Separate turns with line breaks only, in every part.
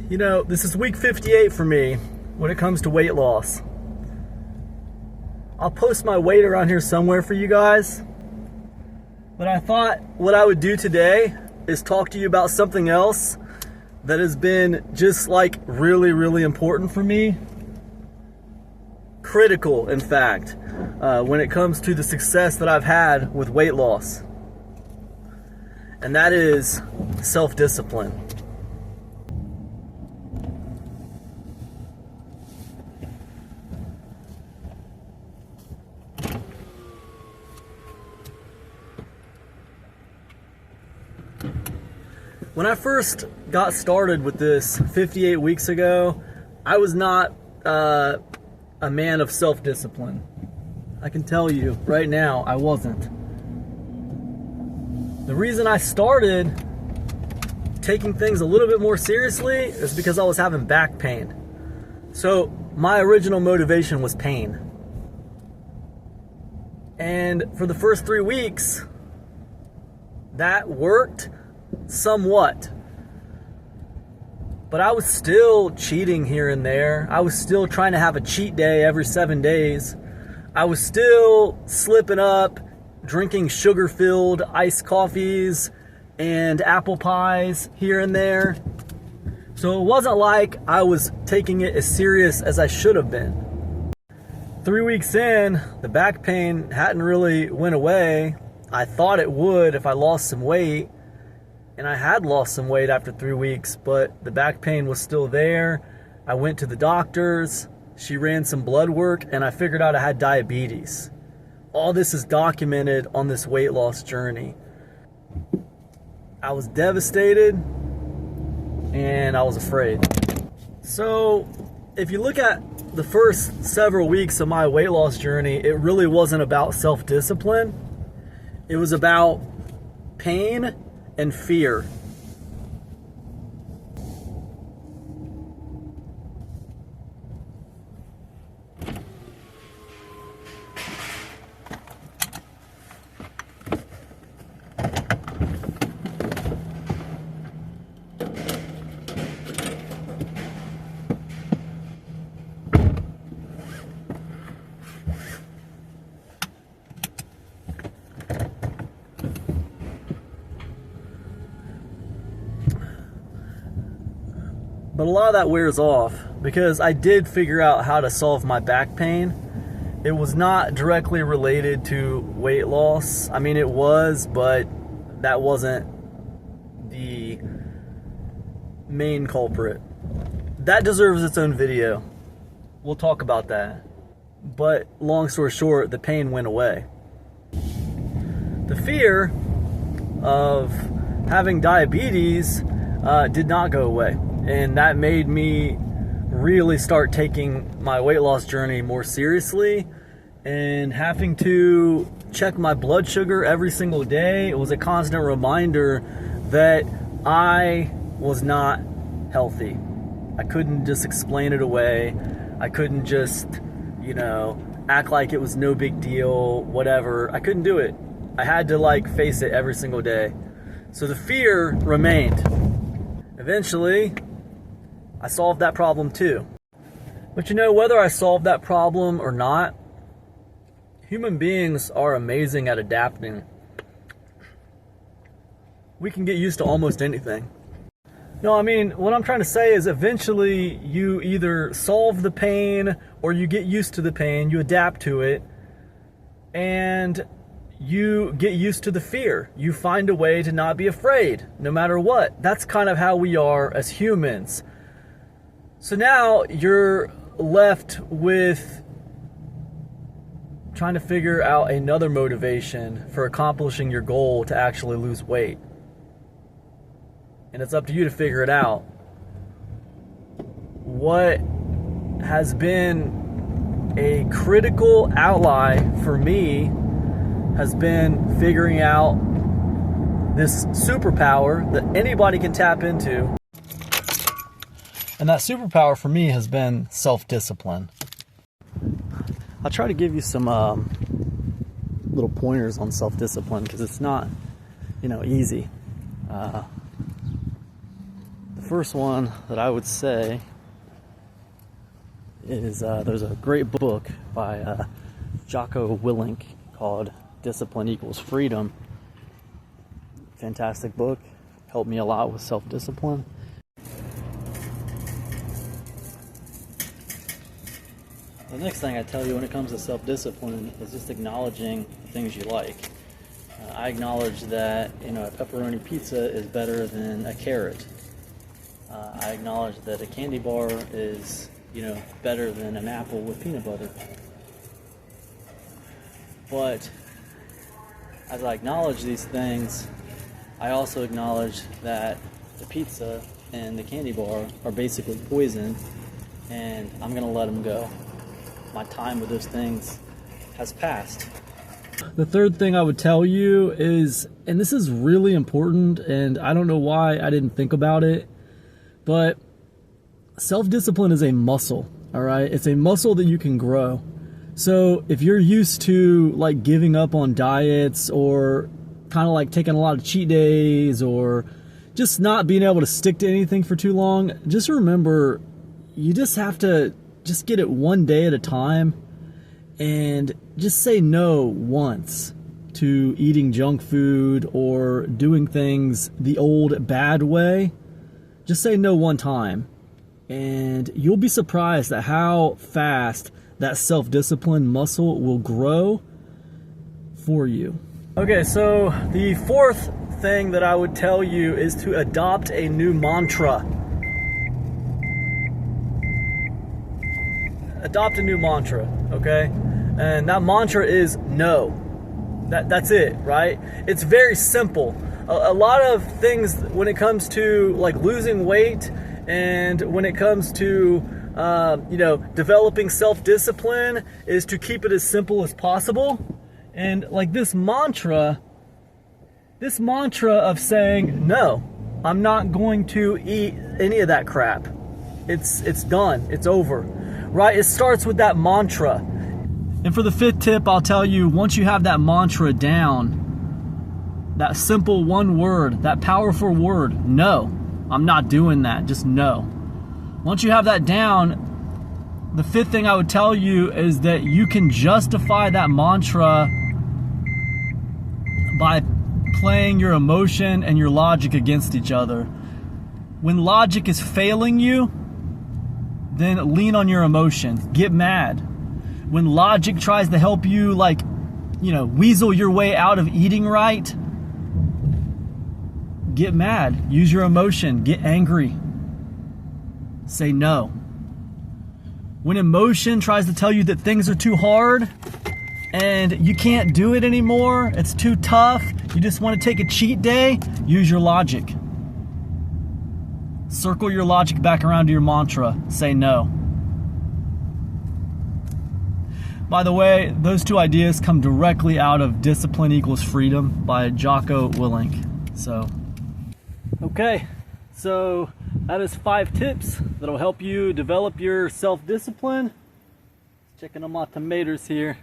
You know, this is week 58 for me when it comes to weight loss. I'll post my weight around here somewhere for you guys. But I thought what I would do today is talk to you about something else that has been just like really, really important for me. Critical, in fact, when it comes to the success that I've had with weight loss. And that is self-discipline. When I first got started with this 58 weeks ago, I was not a man of self-discipline. I can tell you right now, I wasn't. The reason I started taking things a little bit more seriously is because I was having back pain. So my original motivation was pain. And for the first 3 weeks, that worked somewhat. But I was still cheating here and there. I was still trying to have a cheat day every 7 days. I was still slipping up, drinking sugar-filled iced coffees and apple pies here and there. So it wasn't like I was taking it as serious as I should have been. 3 weeks in, the back pain hadn't really went away. I thought it would if I lost some weight. And I had lost some weight after 3 weeks, but the back pain was still there. I went to the doctors. She ran some blood work, and I figured out I had diabetes. All this is documented on this weight loss journey. I was devastated, and I was afraid. So, if you look at the first several weeks of my weight loss journey, it really wasn't about self-discipline. It was about pain and fear. But a lot of that wears off because I did figure out how to solve my back pain. It was not directly related to weight loss. I mean, it was, but that wasn't the main culprit. That deserves its own video. We'll talk about that. But long story short, the pain went away. The fear of having diabetes did not go away. And that made me really start taking my weight loss journey more seriously and having to check my blood sugar every single day. It was a constant reminder that I was not healthy. I couldn't just explain it away. I couldn't just, act like it was no big deal, whatever. I couldn't do it. I had to face it every single day. So the fear remained. Eventually, I solved that problem too. But whether I solved that problem or not, human beings are amazing at adapting. We can get used to almost anything. No, I mean, what I'm trying to say is eventually you either solve the pain or you get used to the pain, you adapt to it, and you get used to the fear. You find a way to not be afraid, no matter what. That's kind of how we are as humans. So now you're left with trying to figure out another motivation for accomplishing your goal to actually lose weight. And it's up to you to figure it out. What has been a critical ally for me has been figuring out this superpower that anybody can tap into. And that superpower for me has been self-discipline. I'll try to give you some little pointers on self-discipline because it's not, easy. The first one that I would say is there's a great book by Jocko Willink called Discipline Equals Freedom. Fantastic book. Helped me a lot with self-discipline. The next thing I tell you when it comes to self-discipline is just acknowledging the things you like. I acknowledge that, a pepperoni pizza is better than a carrot. I acknowledge that a candy bar is, better than an apple with peanut butter. But as I acknowledge these things, I also acknowledge that the pizza and the candy bar are basically poison, and I'm going to let them go. My time with those things has passed. The third thing I would tell you is, and this is really important, and I don't know why I didn't think about it, but self-discipline is a muscle, all right? It's a muscle that you can grow. So if you're used to like giving up on diets or kind of like taking a lot of cheat days or just not being able to stick to anything for too long, just remember you just have to just get it one day at a time and just say no once to eating junk food or doing things the old bad way. Just say no one time, and you'll be surprised at how fast that self-discipline muscle will grow for you. Okay, so the fourth thing that I would tell you is to adopt a new mantra. Adopt a new mantra, okay? And that mantra is no. That's it, right? It's very simple. A lot of things when it comes to like losing weight and when it comes to developing self-discipline is to keep it as simple as possible. And like this mantra of saying, no, I'm not going to eat any of that crap. It's done, it's over, right? It starts with that mantra. And for the fifth tip, I'll tell you, once you have that mantra down, that simple one word, that powerful word, no, I'm not doing that, just no. Once you have that down, the fifth thing I would tell you is that you can justify that mantra by playing your emotion and your logic against each other. When logic is failing you, then lean on your emotions. Get mad. When logic tries to help you, weasel your way out of eating right, get mad. Use your emotion. Get angry. Say no. When emotion tries to tell you that things are too hard and you can't do it anymore, it's too tough, you just want to take a cheat day, use your logic. Circle your logic back around to your mantra. Say no. By the way, those two ideas come directly out of Discipline Equals Freedom by Jocko Willink. So that is 5 tips that'll help you develop your self-discipline. Checking on my tomatoes here.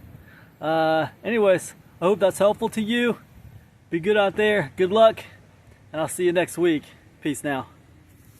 Anyways, I hope that's helpful to you. Be good out there. Good luck. And I'll see you next week. Peace now.